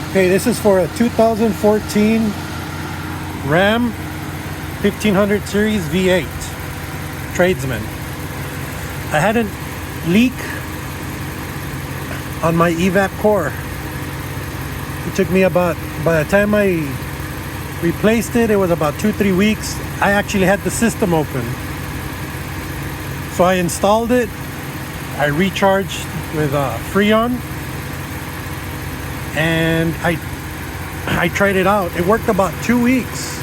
Okay, this is for a 2014 Ram 1500 series V8 Tradesman. I had a leak on my evap core. It took me about, by the time I replaced it, it was about 2-3 weeks. I actually had the system open. So I installed it. I recharged with Freon, and I tried it out. It worked about 2 weeks,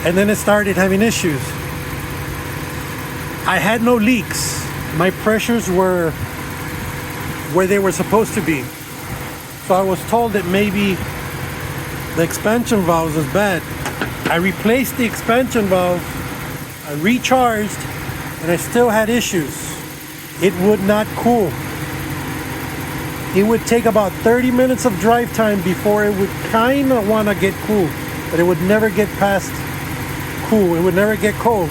and then it started having issues. I had no leaks. My pressures were where they were supposed to be. So I was told that maybe the expansion valve was bad. I replaced the expansion valve, I recharged, and I still had issues. It would not cool. It would take about 30 minutes of drive time before it would kind of want to get cool, but it would never get past cool. It would never get cold.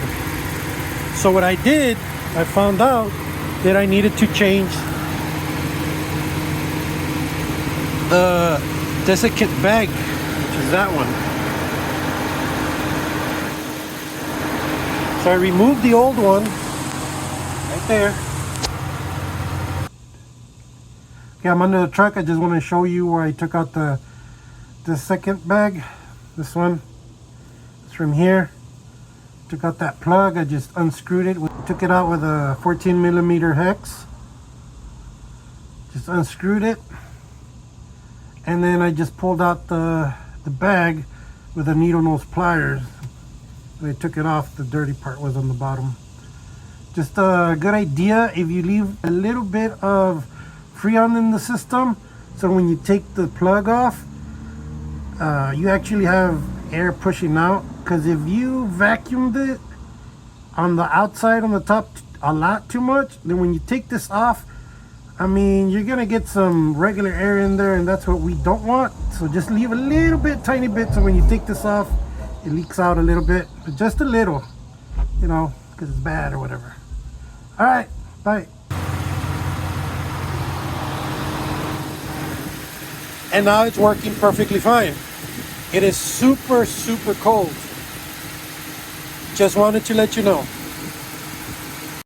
So what I did, I found out that I needed to change the desiccant bag, which is that one. So I removed the old one right there. Okay, I'm under the truck. I just want to show you where I took out the desiccant bag. This one, it's from here. Took out that plug. I just unscrewed it. Took it out with a 14mm hex. Just unscrewed it, and then I just pulled out the bag with a needle nose pliers. I took it off. The dirty part was on the bottom. Just a good idea if you leave a little bit of Freon in the system, so when you take the plug off, you actually have air pushing out. Because if you vacuumed it on the outside, on the top, a lot too much, then when you take this off, I mean, you're gonna get some regular air in there, and that's what we don't want. So just leave a little bit, tiny bit, so when you take this off, it leaks out a little bit, but just a little, you know, because it's bad or whatever. All right, bye. And now it's working perfectly fine. It is super, super cold. Just wanted to let you know.